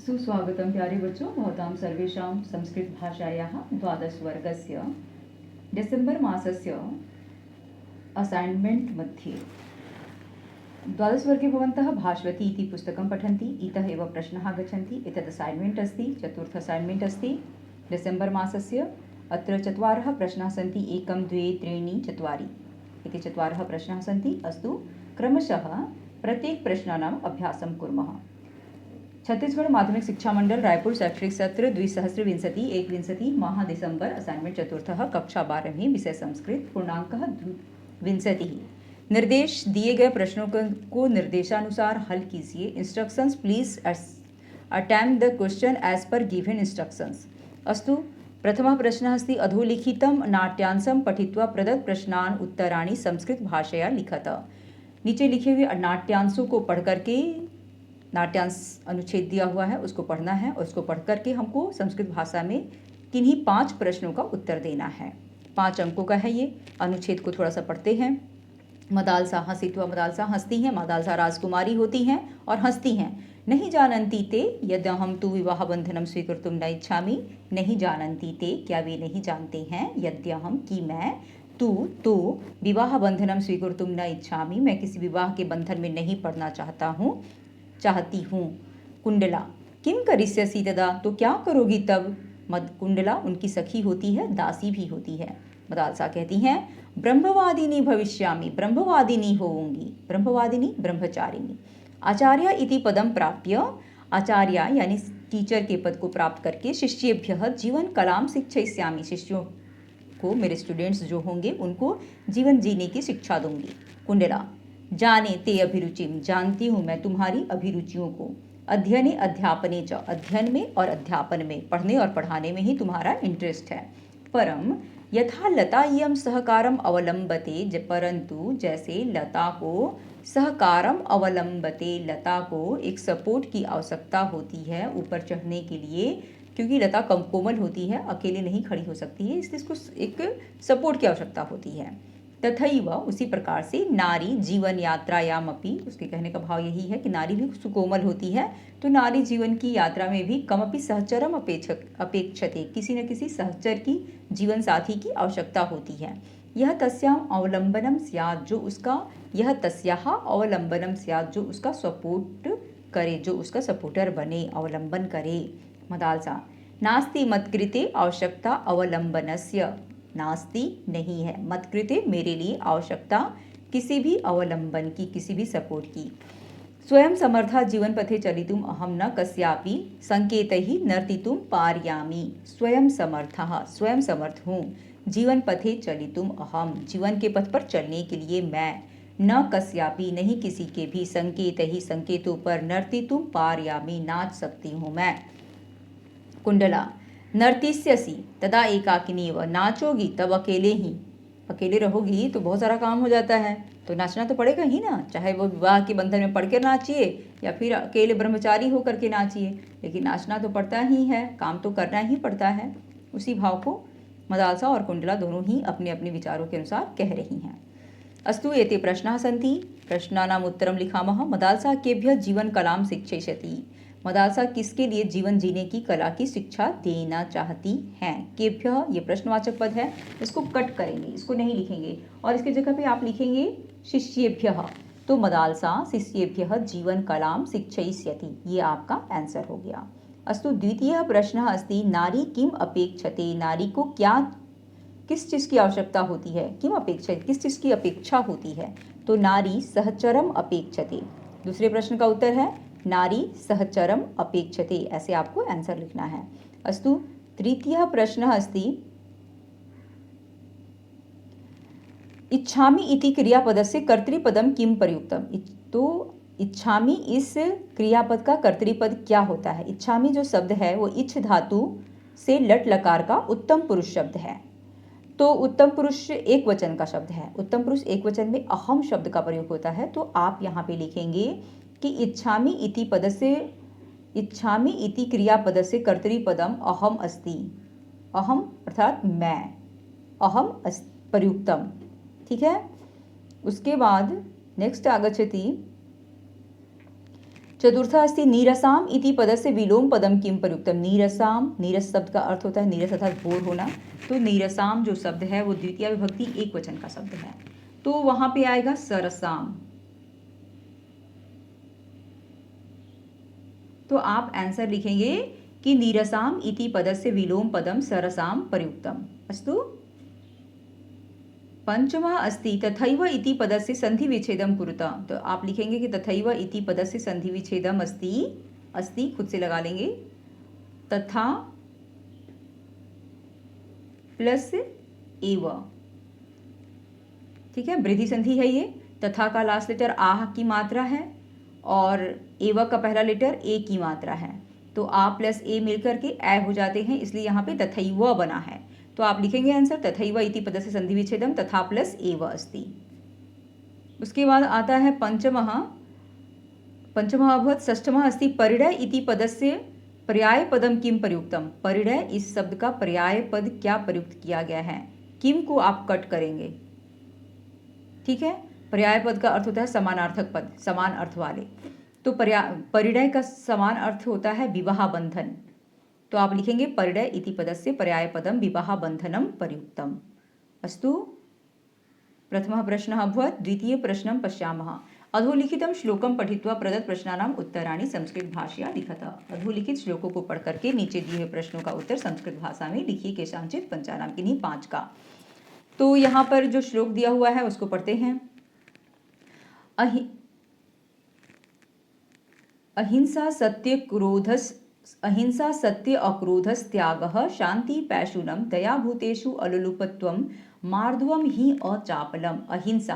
सुस्वागतं प्यारे बच्चों, भवतां सर्वेषां संस्कृतभाषायाः द्वादशवर्गस्य डिसेम्बर् मासस्य असैन्मेण्ट् मध्ये द्वादशवर्गे भवन्तः भास्वती इति पुस्तकं पठन्ति। इतः एव प्रश्नाः आगच्छन्ति। एतत् असैन्मेण्ट् अस्ति, चतुर्थ असैन्मेण्ट् अस्ति डिसेम्बर् मासस्य। अत्र चत्वारः प्रश्नाः सन्ति, 1 2 3 4 इति चत्वारः प्रश्नाः सन्ति। अस्तु, क्रमशः प्रत्येकप्रश्नानाम् अभ्यासं कुर्मः। छत्तीसगढ़ माध्यमिक शिक्षा मंडल रायपुर शैक्षणिक सत्र 2020-21 माह दिसंबर असाइनमेंट चतुर्थः कक्षा 12वीं विषय संस्कृत पूर्णांकः 20। निर्देश दिए गए प्रश्नों को निर्देशानुसार हल कीजिए। Instructions please attempt the question as per given instructions. अस्तु, प्रथमः प्रश्नः अस्ति अधोलिखितं नाट्यांशं पठित्वा प्रदत्त प्रश्नान् उत्तराणि संस्कृत भाषया लिखत। नीचे लिखे हुए नाट्यांशों को पढ़ करके, नाट्यांश अनुच्छेद दिया हुआ है उसको पढ़ना है और उसको पढ़ करके हमको संस्कृत भाषा में किन्हीं 5 प्रश्नों का उत्तर देना है। 5 अंकों का है ये। अनुच्छेद को थोड़ा सा पढ़ते हैं। मदालसा हसित्वा, मदालसा हंसती हैं, मदालसा राजकुमारी होती हैं और हंसती हैं। नहीं जानन्ति ते यद्यहं तु विवाह बंधनम स्वीकर्तुं न इच्छामि। नहीं जानन्ति ते, क्या वे नहीं जानते हैं, यद्यहं कि मैं, तू तो विवाह बंधनम स्वीकर्तुं न इच्छामि, मैं किसी विवाह के बंधन में नहीं पड़ना चाहती हूँ। कुंडला किम करिष्यसि तदा, तो क्या करोगी तब। मद कुंडला उनकी सखी होती है, दासी भी होती है। मदालसा कहती हैं ब्रह्मवादिनी भविष्यामि, ब्रह्मवादिनी होऊंगी। ब्रह्मवादिनी ब्रह्मचारिणी। आचार्य इति पदम प्राप्य, आचार्य यानी टीचर के पद को प्राप्त करके, शिष्येभ्यः जीवन कलाम शिक्षयिष्यामि, शिष्यों को, मेरे स्टूडेंट्स जो होंगे उनको जीवन जीने की शिक्षा दूंगी। कुंडला जाने ते अभिरुचिम, जानती हूँ मैं तुम्हारी अभिरुचियों को। अध्ययने अध्यापने च, अध्ययन में और अध्यापन में, पढ़ने और पढ़ाने में ही तुम्हारा इंटरेस्ट है। परम यथा लता इयं सहकारम अवलंबते, परंतु जैसे लता को सहकारम अवलंबते, लता को एक सपोर्ट की आवश्यकता होती है ऊपर चढ़ने के लिए, क्योंकि लता कम कोमल होती है, अकेले नहीं खड़ी हो सकती है, इसलिए इसको एक सपोर्ट की आवश्यकता होती है। तथैव उसी प्रकार से नारी जीवन यात्रायामपि, उसके कहने का भाव यही है कि नारी भी सुकोमल होती है, तो नारी जीवन की यात्रा में भी कमपि सहचरम अपेक्षते, किसी न किसी सहचर की, जीवन साथी की आवश्यकता होती है। यह तस्याम अवलंबनम स्यात्, जो उसका, यह तस्याः अवलंबनम स्यात्, जो उसका सपोर्ट करे, जो उसका सपोर्टर बने, अवलंबन करे। मदालसा नास्ति मत्कृते आवश्यकता अवलंबनस्य, नास्ति नहीं है, मत्कृते मेरे लिए आवश्यकता किसी भी अवलंबन की, किसी भी सपोर्ट की। स्वयं समर्था जीवन पथे चलितुम अहम न कस्यापि संकेतैः नर्तितुं पारयामि। स्वयं समर्थः, स्वयं समर्थ हूँ, जीवन पथे चलितुम अहम, जीवन के पथ पर चलने के लिए मैं, न कस्यापि नहीं किसी के भी, संकेतैः संकेतों पर, नर्तितुं पारयामि नाच सकती हूँ मैं। कुंडला नर्तिष्यसि तदा एकाकिनी व, नाचोगी तब अकेले ही, अकेले रहोगी तो बहुत सारा काम हो जाता है, तो नाचना तो पड़ेगा ही ना, चाहे वो विवाह के बंधन में पढ़कर नाचिए या फिर अकेले ब्रह्मचारी होकर के नाचिए, लेकिन नाचना तो पड़ता ही है, काम तो करना ही पड़ता है। उसी भाव को मदालसा और कुंडला दोनों ही अपने अपने विचारों के अनुसार कह रही हैं। अस्तु, एते प्रश्नाः सन्ति, प्रश्नानाम् उत्तरं लिखामः। मदालसा केभ्यः जीवन कलां शिक्षयिष्यति, मदालसा किसके लिए जीवन जीने की कला की शिक्षा देना चाहती हैं। केभ्यः ये प्रश्नवाचक पद है, इसको कट करेंगे, इसको नहीं लिखेंगे और इसकी जगह पे आप लिखेंगे शिष्येभ्यः, तो मदालसा शिष्येभ्यः जीवन कलां शिक्षयिष्यति, ये आपका आंसर हो गया। अस्तु, द्वितीयः प्रश्नः अस्ति नारी किम अपेक्षते, नारी को क्या, किस चीज़ की आवश्यकता होती है, किम अपेक्षा, किस चीज़ की अपेक्षा होती है, तो नारी सहचरम अपेक्षते। दूसरे प्रश्न का उत्तर है नारी सहचरम अपेक्षते, ऐसे आपको आंसर लिखना है। अस्तु, तृतीयः प्रश्नः अस्ति इच्छामि इति क्रियापदस्य कर्तृपदम किम प्रयुक्तम, तो इच्छामि इस क्रियापद का कर्तृपद क्या होता है। इच्छामि जो शब्द है वो इच्छ धातु से लट लकार का उत्तम पुरुष शब्द है, तो उत्तम पुरुष एक वचन का शब्द है, उत्तम पुरुष एक वचन में अहम शब्द का प्रयोग होता है, तो आप यहाँ पे लिखेंगे कि इच्छामि इति पदस्य, इच्छामि इति क्रियापदस्य कर्तृपदम अहम अस्ति, अहम अर्थात मैं, अहम प्रयुक्तम, ठीक है। उसके बाद नेक्स्ट आगच्छति चतुर्था अस्ति नीरसाम इति पदस्य विलोम पदम किम प्रयुक्तम। नीरसाम, नीरस शब्द का अर्थ होता है नीरस अर्थात बोर होना, तो नीरसाम जो शब्द है वो द्वितीय विभक्ति एक वचन का शब्द है, तो वहां पे आएगा सरसाम। तो आप आंसर लिखेंगे कि नीरसाम इति पदस्य विलोम पदम सरसाम प्रयुक्तम। अस्तु। पंचमः अस्ति तथैव इति पदस्य संधि विच्छेदम कुरुता। तो आप लिखेंगे कि तथैव इति पदस्य संधि विच्छेदम अस्ति, अस्ति खुद से लगा लेंगे, तथा प्लस एव, ठीक है, वृद्धि संधि है ये। तथा का लास्ट लेटर आह की मात्रा है और एव का पहला लेटर ए की मात्रा है, तो आ प्लस ए मिलकर के ए हो जाते हैं, इसलिए यहाँ पे तथैव बना है। तो आप लिखेंगे आंसर तथैव इति पदस्य संधि विच्छेदम तथा प्लस एव अस्ति। उसके बाद आता है पंचमः, पंचमः अभवत्। षष्ठमः अस्ति परिणय इति पदस्य पर्याय पदम किम प्रयुक्तम। परिणय इस शब्द का पर्याय पद क्या प्रयुक्त किया गया है, किम को आप कट करेंगे, ठीक है। पर्याय पद का अर्थ होता है समानार्थक पद, समान अर्थ वाले, तो परिणय का समान अर्थ होता है विवाह बंधन, तो आप लिखेंगे परिणय इति पदस्य पर्याय पदम विवाह बंधनम प्रयुक्तम। अस्तु। प्रथमः प्रश्नः अभवत्। द्वितीय प्रश्नं पश्यामः। अधोलिखितं श्लोकं पठित्वा प्रदत्त प्रश्नानाम् उत्तराणि संस्कृत भाषया लिखत। अधोलिखित श्लोकों को पढ़ करके नीचे दिए हुए प्रश्नों का उत्तर संस्कृत भाषा में लिखिए, केषांचित पंचानाम, किन्हीं 5 का। तो यहाँ पर जो श्लोक दिया हुआ है उसको पढ़ते हैं। अहिंसा सत्य क्रोधस, अहिंसा सत्य अक्रोधस त्यागः शांति पैशुनम दया भूतेषु अलुलुपत्वम मार्दवम ही अचापलम। अहिंसा,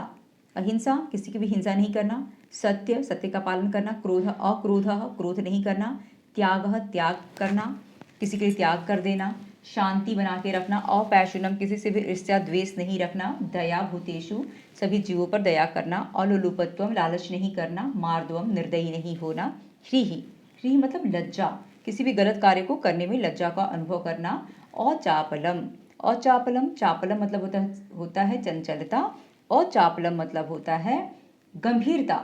अहिंसा किसी की भी हिंसा नहीं करना, सत्य सत्य का पालन करना, क्रोध अक्रोधः क्रोध नहीं करना, त्यागः त्याग करना किसी के लिए त्याग कर देना, शांति बना के रखना, अपैशुनम किसी से भी ईर्ष्या द्वेष नहीं रखना, दया भूतेषु सभी जीवों पर दया करना, अलुलुपत्वम लालच नहीं करना, मार्दवम निर्दयी नहीं होना, ह्रीहि, ह्रीहि मतलब लज्जा, किसी भी गलत कार्य को करने में लज्जा का अनुभव करना, अचापलम, अचापलम, चापलम मतलब होता है चंचलता, अचापलम मतलब होता है गंभीरता,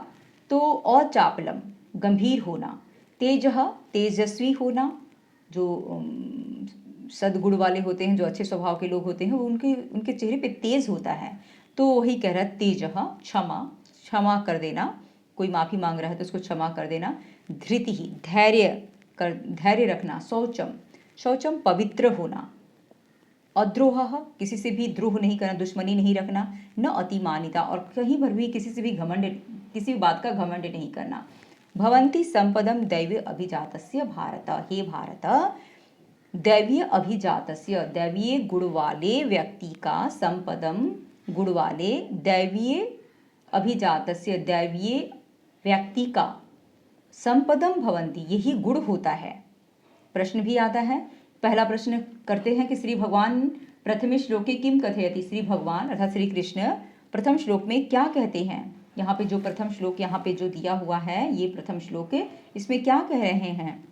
तो अचापलम गंभीर होना, तेजः तेजस्वी होना, जो सद्गुण वाले होते हैं, जो अच्छे स्वभाव के लोग होते हैं, उनके चेहरे पे तेज होता है, तो वही कह रहा है तेजः, क्षमा, क्षमा कर देना, कोई माफ़ी मांग रहा है तो उसको क्षमा कर देना, धृति ही धैर्य रखना, शौचम, शौचम पवित्र होना, अद्रोह किसी से भी द्रोह नहीं करना, दुश्मनी नहीं रखना, न अतिमानिता और कहीं पर भी किसी से भी घमंड, किसी भी बात का घमंड नहीं करना, भवन्ति संपदम दैवीय अभिजातस्य भारत, हे भारत दैवीय अभिजातस्य, दैवीय गुण वाले व्यक्ति का, संपदम गुण वाले, दैवीय अभिजातस्य दैवीय व्यक्ति का, संपदम भवन्ति यही गुण होता है। प्रश्न भी आता है, पहला प्रश्न करते हैं कि श्री भगवान प्रथम श्लोके किम कथयति, श्री भगवान अर्थात श्री कृष्ण प्रथम श्लोक में क्या कहते हैं। यहाँ पे जो प्रथम श्लोक यहाँ पे जो दिया हुआ है ये प्रथम श्लोक है, इसमें क्या कह रहे हैं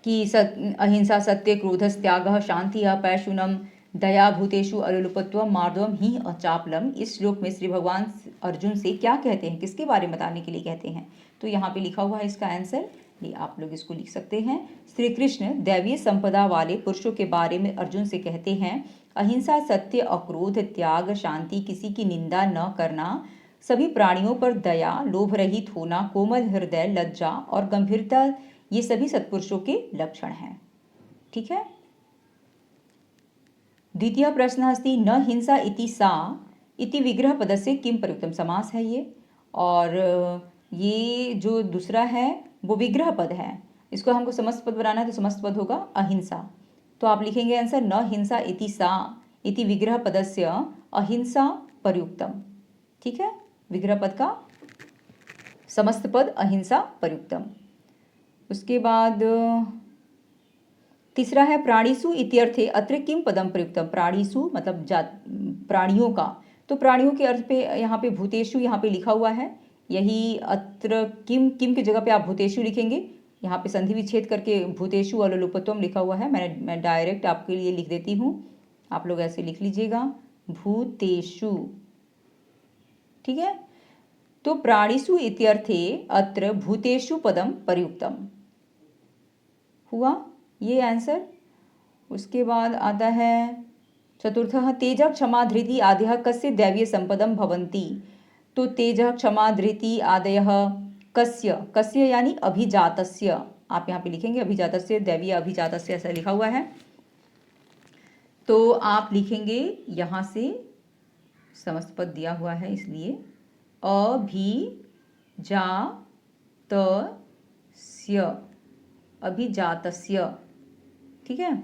कि अहिंसा सत्य क्रोधस त्यागः शांति अपैशुनम दया भूतेषु अलुलुपत्वम मार्दवम ही अचापलम। इस श्लोक में श्री भगवान अर्जुन से क्या कहते हैं, किसके बारे में बताने के लिए कहते हैं, तो यहाँ पे लिखा हुआ है इसका आंसर, ये आप लोग इसको लिख सकते हैं। श्री कृष्ण दैवीय संपदा वाले पुरुषों के बारे में अर्जुन से कहते हैं, अहिंसा सत्य अक्रोध त्याग शांति किसी की निंदा न करना, सभी प्राणियों पर दया, लोभ रहित होना, कोमल हृदय, लज्जा और गंभीरता, ये सभी सत्पुरुषों के लक्षण हैं। ठीक है। द्वितीय प्रश्न अस्ति न हिंसा इति सा इति विग्रह पदस्य किम प्रयुक्तम। समास है ये, और ये जो दूसरा है वो विग्रह पद है, इसको हमको समस्त पद बनाना है, तो समस्त पद होगा अहिंसा। तो आप लिखेंगे आंसर न हिंसा इति सा इति विग्रह पदस्य अहिंसा प्रयुक्तम। ठीक है, विग्रह पद का समस्त पद अहिंसा प्रयुक्तम। उसके बाद तीसरा है प्राणीसु इत्यर्थे अत्र किम पदम प्रयुक्तम। प्राणीसु मतलब प्राणियों का, तो प्राणियों के अर्थ पे यहाँ पे भूतेषु यहाँ पे लिखा हुआ है, यही अत्र किम, किम की जगह पे आप भूतेषु लिखेंगे, यहाँ पे संधि विच्छेद करके भूतेषु अलुलुपत्वम लिखा हुआ है, मैं डायरेक्ट आपके लिए लिख देती हूँ, आप लोग ऐसे लिख लीजिएगा भूतेषु। ठीक है, तो प्राणिषु इत्यर्थे अत्र भूतेषु पदम प्रयुक्तम हुआ ये आंसर। उसके बाद आता है चतुर्थः तेजः क्षमा धृति आदयः कस्य दैवीय संपदम भवन्ति। तो तेजः क्षमा धृति आदयः कस्य, कस्य यानी अभिजातस्य, आप यहाँ पे लिखेंगे अभिजातस्य, दैवीय अभिजातस्य ऐसा लिखा हुआ है। तो आप लिखेंगे यहाँ से समस्त पद दिया हुआ है इसलिए अभिजातस्य, अभिजातस्य, ठीक है।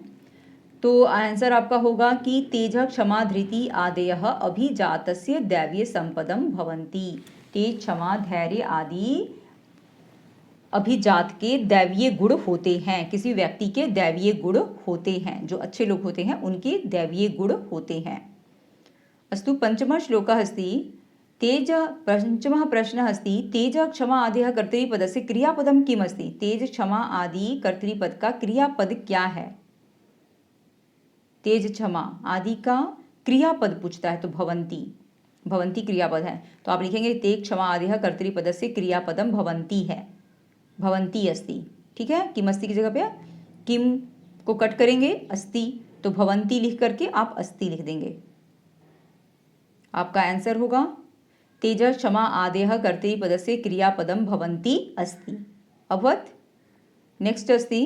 तो आंसर आपका होगा कि तेजः क्षमा धृति आदयः अभिजातस्य दैवीय संपदम भवन्ति। तेज क्षमा धैर्य आदि अभिजात के दैवीय गुण होते हैं, किसी व्यक्ति के दैवीय गुण होते हैं, जो अच्छे लोग होते हैं उनके दैवीय गुण होते हैं। अस्तु पंचमः श्लोकः अस्ति तेज, पंचमः प्रश्नः अस्ति तेज क्षमा आदि कर्तृपदस्य क्रियापदं किम् अस्ति। तेज क्षमा आदि कर्तृपद का क्रियापद क्या है। तेज क्षमा आदि का क्रियापद पूछता है तो भवन्ति, भवन्ति क्रियापद है तो आप लिखेंगे तेज क्षमा आदि कर्तृपदस्य क्रियापदम भवन्ति है, भवन्ति अस्ति, ठीक है। किम अस्ति की जगह पे किम को कट करेंगे अस्ति, तो भवन्ति लिख करके आप अस्ति लिख देंगे। आपका आंसर होगा तेज क्षमा आदेह कर्तृपदस्य क्रियापदम भवन्ति अस्ति। अभवत्। नेक्स्ट अस्ति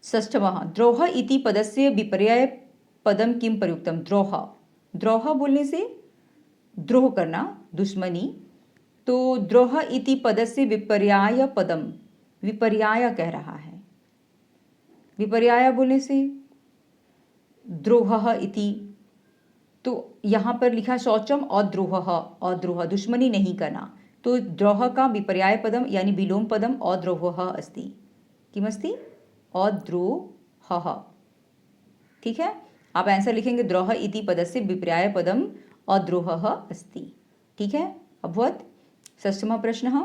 षष्ठमः द्रोह इति पदस्य विपर्याय पदम किम प्रयुक्तम। द्रोह, द्रोह बोलने से द्रोह करना, दुश्मनी, तो द्रोह इति पदस्य विपर्याय पदम, विपर्याय कह रहा है, विपर्याय बोलने से द्रोह इति, तो यहाँ पर लिखा शौचम अद्रोह, अद्रोह दुश्मनी नहीं करना, तो द्रोह का विपर्याय पदम यानी विलोम पदम अद्रोह अस्ति। किमस्ति अद्रोह, ठीक है। आप आंसर लिखेंगे द्रोह इति पदस्य विपर्याय पदम अद्रोह अस्ति, ठीक है। अभवत्। षष्ठमः प्रश्नः।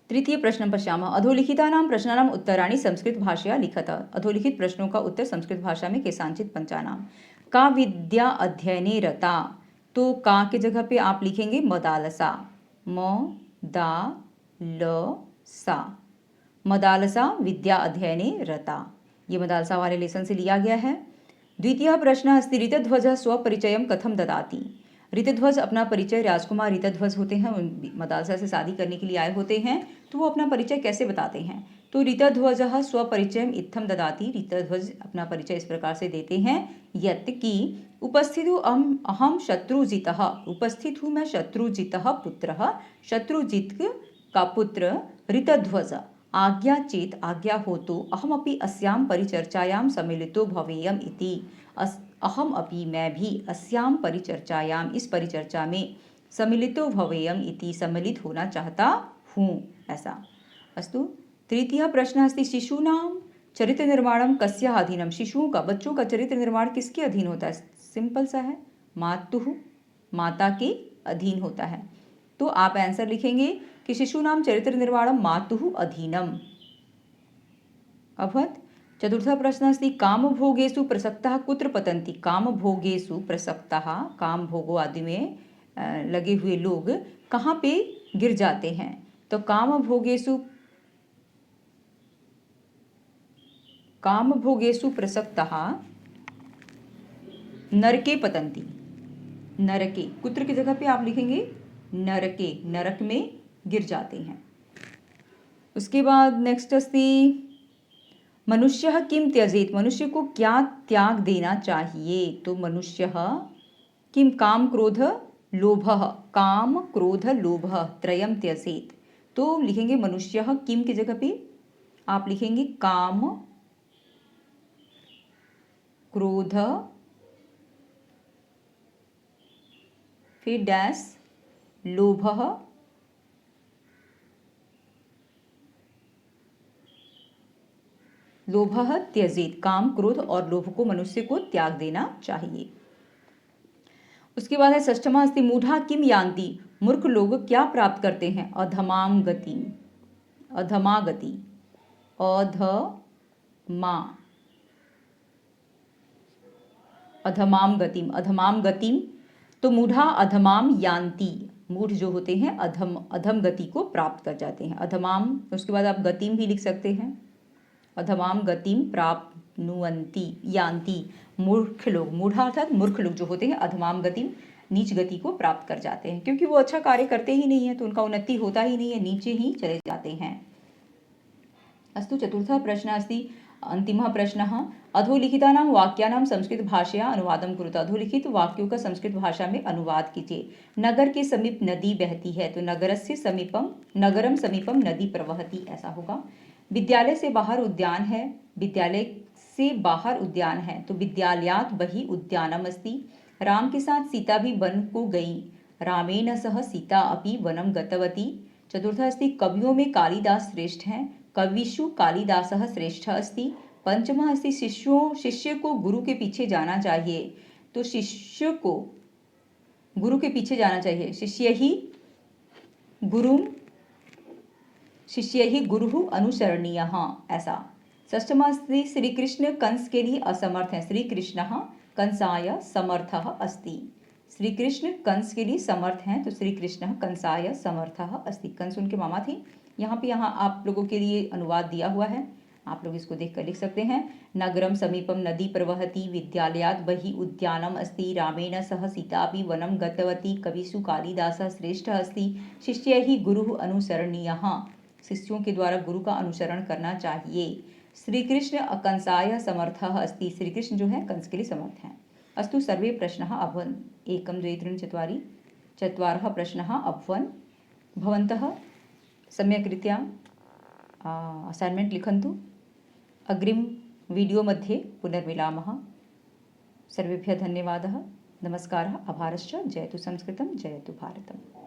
तृतीय प्रश्न पश्यामः अधोलिखितानां प्रश्नानाम् उत्तराणि संस्कृतभाषया लिखत। अधोलिखित प्रश्नों का उत्तर संस्कृत भाषा में केषाञ्चित् पंचानां। का विद्या अध्ययने रता, तो का के जगह पे आप लिखेंगे मदालसा, म-दा-ल-सा, मदालसा विद्या अध्ययने रता। ये मदालसा वाले लेसन से लिया गया है। द्वितीय प्रश्न अस्ति ऋतध्वजः स्वपरिचयं कथं ददाति। ऋतध्वज अपना परिचय, राजकुमार ऋतध्वज होते हैं, मदालसा से शादी करने के लिए आए होते हैं, तो वो अपना परिचय कैसे बताते हैं। तो ऋतध्वजः स्वपरिचयम् इत्थं ददाति। ऋतध्वज अपना परिचय इस प्रकार से देते हैं यत् कि उपस्थित हूँ अहम शत्रुजितः, उपस्थित हूँ मैं शत्रुजितः पुत्रः, शत्रुजित का पुत्र ऋतध्वज, आज्ञा चेत आज्ञा हो तो अहमपि अस्यां परिचर्चायां सम्मिलितो भवेयम् इति। अहम अपि मैं भी अस्यां परिचर्चायां इस परिचर्चा में सम्मिलितो भवेयम् इति सम्मिलित होना चाहता हूँ ऐसा। अस्तु। तृतीय प्रश्न अस्ति शिशूनां चरित्र निर्माणं कस्य अधीनम। शिशुओं का, बच्चों का चरित्र निर्माण किसके अधीन होता है। सिंपल सा है, मातुः, माता के अधीन होता है। तो आप आंसर लिखेंगे कि शिशूनां चरित्र निर्माणं मातुः अधीनम। अभवत्। चतुर्थ प्रश्न अस्ति कामभोगेषु प्रसक्तः कुत्र पतन्ति। कामभोगेषु प्रसक्तः, काम भोगों आदि में लगे हुए लोग कहाँ पे गिर जाते हैं। तो कामभोगेषु प्रसक्तः नरके पतन्ति। नरके, कुत्र की जगह पे आप लिखेंगे नरके, नरक में गिर जाते हैं। उसके बाद नेक्स्ट अस्ति मनुष्यः किम त्यजेत। मनुष्य को क्या त्याग देना चाहिए। तो मनुष्यः किम काम क्रोध लोभः, काम क्रोध लोभः त्रयम त्यजेत। तो लिखेंगे मनुष्यः किम की जगह पे आप लिखेंगे काम क्रोध फिर डैश लोभः लोभः त्यजेत। काम क्रोध और लोभ को मनुष्य को त्याग देना चाहिए। उसके बाद है षष्ठमा अस्ति मूढ़ा किम यान्ति। मूर्ख लोग क्या प्राप्त करते हैं। अधमाम गति, अधमा गति, अधमा, अधमाम गतिम, अधमाम गतिम। तो मूढ़ा अधमाम यान्ति, मूढ़ जो होते हैं अधम अधम गति को प्राप्त कर जाते हैं। अधमाम, उसके बाद आप गतिम भी लिख सकते हैं। अधमाम गतिम प्राप्नुवन्ति यान्ति। मूर्ख लोग, मूढ़ा अर्थात मूर्ख लोग जो होते हैं अधमाम गतिम, नीच गति को प्राप्त कर जाते हैं, क्योंकि वो अच्छा कार्य करते ही नहीं है तो उनका उन्नति होता ही नहीं है, नीचे ही चले जाते हैं। अस्तु, चतुर्थः प्रश्नः अस्ति, अंतिमः प्रश्नः। अधोलिखितानां वाक्यानां संस्कृत भाषया अनुवादं कुरुत। अधोलिखित वाक्यों का संस्कृत भाषा में अनुवाद कीजिए। नगर के समीप नदी बहती है तो नगरस्य समीपम नगरम समीपम नदी प्रवहति, ऐसा होगा। विद्यालय से बाहर उद्यान है, विद्यालय से बाहर उद्यान है तो विद्यालयात् बहिः उद्यानम् अस्ति। राम के साथ सीता भी वन को गई, रामेण सह सीता अपि वनं गतवती। चतुर्थः अस्ति, कवियों में कालिदास श्रेष्ठ हैं, कविषु कालिदासः श्रेष्ठः अस्ति। पंचमः अस्ति, शिष्य को गुरु के पीछे जाना चाहिए तो शिष्य को गुरु के पीछे जाना चाहिए, शिष्य ही गुरु अनुसरणीयः, ऐसा। षष्ठमः अस्ति, श्री कृष्ण कंस के लिए असमर्थ है, श्री कृष्णः कंसाय समर्थः अस्ति। श्री कृष्ण कंस के लिए समर्थ हैं तो श्री कृष्ण कंसाय समर्थः अस्ति। कंस उनके मामा थे। यहाँ आप लोगों के लिए अनुवाद दिया हुआ है, आप लोग इसको देखकर लिख सकते हैं। नगरम समीपम नदी प्रवहति, विद्यालयात् बहिः उद्यानम अस्ति, रामेण सह सीतापि वनं गतवती, कविषु कालिदासः श्रेष्ठः अस्ति, शिष्यैः गुरुः अनुसरणीयः, शिष्यों के द्वारा गुरु का अनुसरण करना चाहिए। श्री कृष्ण कंसाय समर्थः अस्ति, श्री कृष्ण जो है कंस के लिए समर्थ हैं। अस्तु, सर्वे प्रश्नः अभवन्। 1 2 3 4 चत्वारः प्रश्नः अभवन्। भवन्तः सम्यक्रीत्या असाइन्मेंट लिखन्तु। अग्रिम वीडियो मध्ये पुनर्मिलामः। सर्वेभ्यः धन्यवादः, नमस्कारः, आभारश्च। जयतु संस्कृतं, जयतु भारतम्।